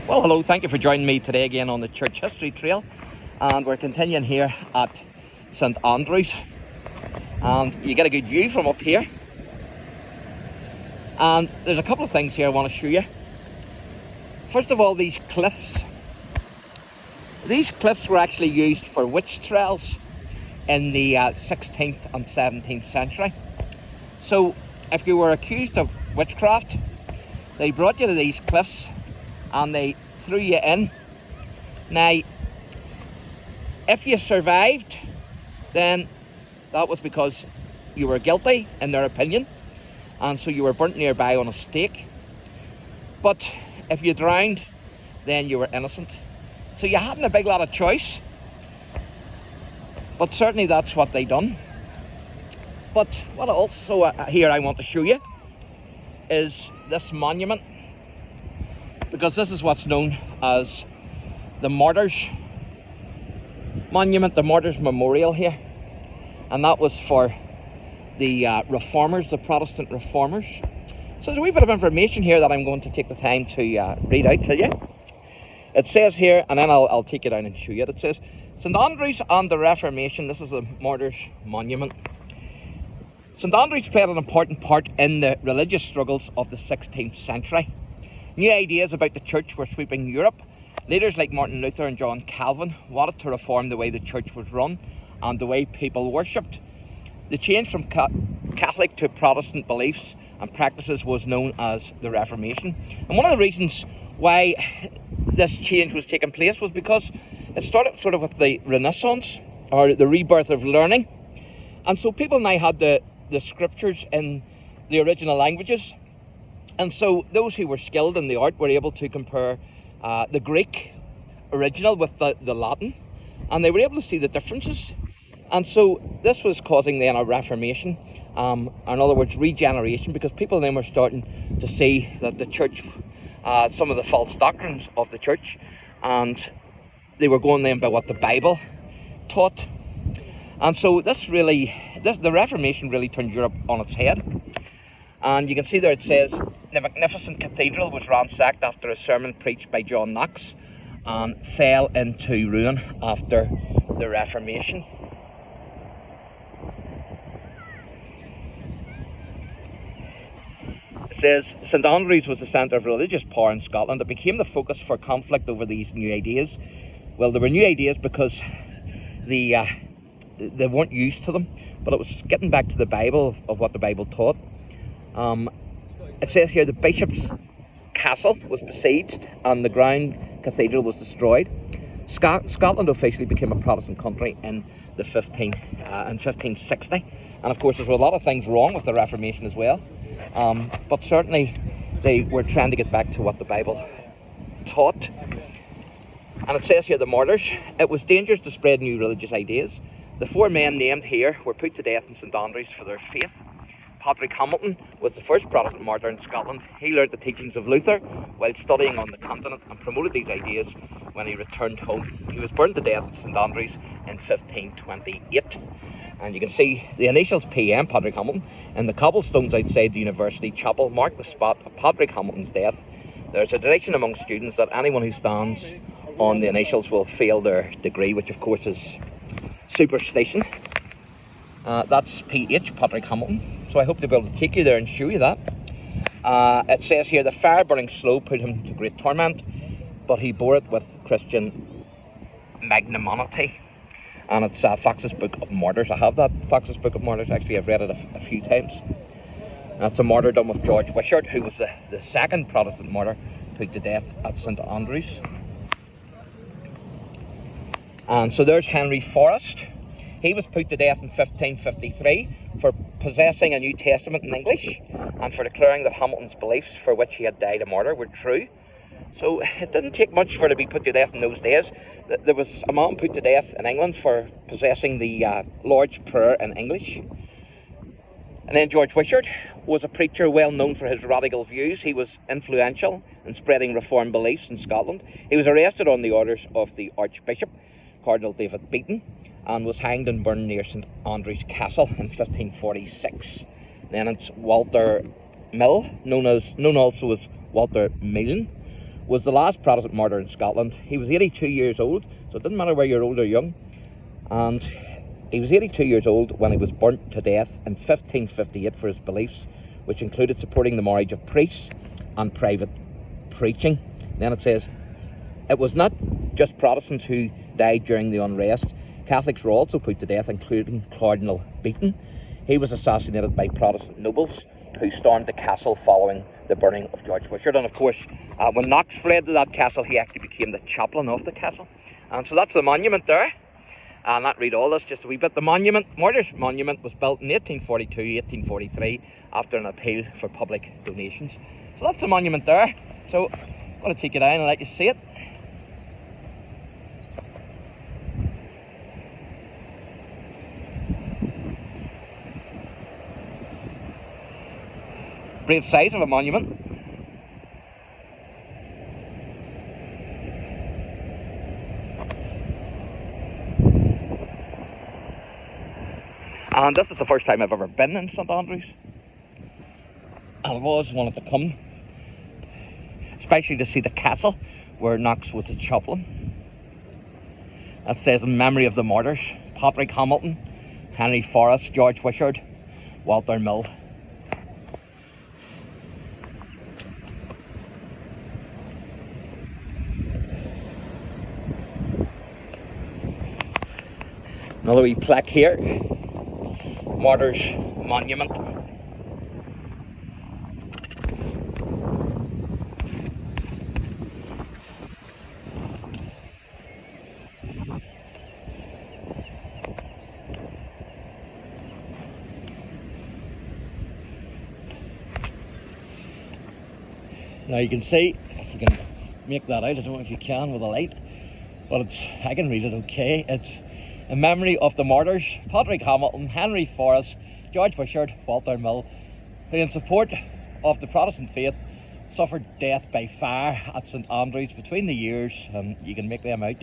Well, hello, thank you for joining me today again on the Church History Trail, and we're continuing here at St Andrews, and you get a good view from up here. And there's a couple of things here I want to show you. First of all, these cliffs were actually used for witch trials in the 16th and 17th century. So if you were accused of witchcraft, they brought you to these cliffs and they threw you in. Now, if you survived, then that was because you were guilty in their opinion, and so you were burnt nearby on a stake. But if you drowned, then you were innocent. So you hadn't a big lot of choice, but certainly that's what they done. But what also here I want to show you is this monument, because this is what's known as the Martyrs Monument, the Martyrs Memorial here. And that was for the reformers, the Protestant reformers. So there's a wee bit of information here that I'm going to take the time to read out to you. It says here, and then I'll take you down and show you it. It says, St Andrews and the Reformation. This is the Martyrs Monument. St Andrews played an important part in the religious struggles of the 16th century. New ideas about the church were sweeping Europe. Leaders like Martin Luther and John Calvin wanted to reform the way the church was run and the way people worshipped. The change from Catholic to Protestant beliefs and practices was known as the Reformation. And one of the reasons why this change was taking place was because it started sort of with the Renaissance, or the rebirth of learning. And so people now had the scriptures in the original languages. And so those who were skilled in the art were able to compare the Greek original with the Latin, and they were able to see the differences. And so this was causing then a reformation, in other words, regeneration, because people then were starting to see that the church, some of the false doctrines of the church, and they were going then by what the Bible taught. And so the Reformation really turned Europe on its head. And you can see there it says, the magnificent cathedral was ransacked after a sermon preached by John Knox and fell into ruin after the Reformation. It says, St Andrews was the centre of religious power in Scotland. It became the focus for conflict over these new ideas. Well, there were new ideas because they weren't used to them, but it was getting back to the Bible, of what the Bible taught. It says here the bishop's castle was besieged and the ground cathedral was destroyed. Scotland officially became a Protestant country in 1560, and of course there were a lot of things wrong with the Reformation as well, but certainly they were trying to get back to what the Bible taught. And it says here the martyrs. It was dangerous to spread new religious ideas. The 4 men named here were put to death in St Andrews for their faith. Patrick Hamilton was the first Protestant martyr in Scotland. He learned the teachings of Luther while studying on the continent and promoted these ideas when he returned home. He was burned to death at St Andrews in 1528. And you can see the initials PM, Patrick Hamilton, and the cobblestones outside the University Chapel mark the spot of Patrick Hamilton's death. There's a tradition among students that anyone who stands on the initials will fail their degree, which of course is superstition. That's PH, Patrick Hamilton. So I hope to be able to take you there and show you that. It says here, the fire burning slow put him to great torment, but he bore it with Christian magnanimity. And it's Fox's Book of Martyrs. I have that, Fox's Book of Martyrs. Actually, I've read it a few times. That's a martyrdom of George Wishart, who was the second Protestant martyr put to death at St Andrews. And so there's Henry Forrest. He was put to death in 1553 for possessing a New Testament in English and for declaring that Hamilton's beliefs, for which he had died a martyr, were true. So it didn't take much for to be put to death in those days. There was a man put to death in England for possessing the Lord's Prayer in English. And then George Wishart was a preacher well known for his radical views. He was influential in spreading reform beliefs in Scotland. He was arrested on the orders of the Archbishop, Cardinal David Beaton, and was hanged and burned near St Andrews Castle in 1546. Then it's Walter Mill, known also as Walter Milne, was the last Protestant martyr in Scotland. He was 82 years old, so it didn't matter whether you're old or young. And he was 82 years old when he was burnt to death in 1558 for his beliefs, which included supporting the marriage of priests and private preaching. Then it says, it was not just Protestants who died during the unrest. Catholics were also put to death, including Cardinal Beaton. He was assassinated by Protestant nobles who stormed the castle following the burning of George Wishart. And of course, when Knox fled to that castle, he actually became the chaplain of the castle. And so that's the monument there. I'll not read all this, just a wee bit. The monument, Martyrs Monument, was built in 1842, 1843 after an appeal for public donations. So that's the monument there. So I'm going to take you down and let you see it. Brave size of a monument. And this is the first time I've ever been in St Andrews. And I've always wanted to come, especially to see the castle where Knox was the chaplain. That says, in memory of the martyrs, Patrick Hamilton, Henry Forrest, George Wishart, Walter Mill. Another wee plaque here, Martyrs Monument. Now you can see, if you can make that out, I don't know if you can with a light, but I can read it okay. It's in memory of the martyrs, Patrick Hamilton, Henry Forrest, George Wishart, Walter Mill, who in support of the Protestant faith suffered death by fire at St Andrews between the years, and you can make them out,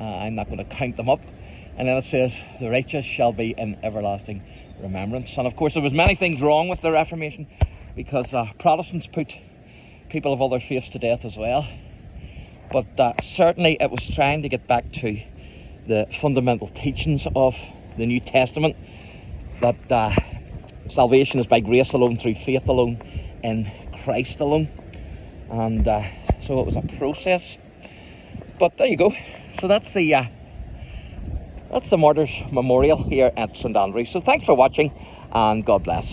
I'm not going to count them up. And then it says, the righteous shall be in everlasting remembrance. And of course there was many things wrong with the Reformation, because Protestants put people of other faiths to death as well. But certainly it was trying to get back to the fundamental teachings of the New Testament, that salvation is by grace alone, through faith alone, in Christ alone. And so it was a process. But there you go. So that's the Martyrs Memorial here at St Andrews. So thanks for watching, and God bless.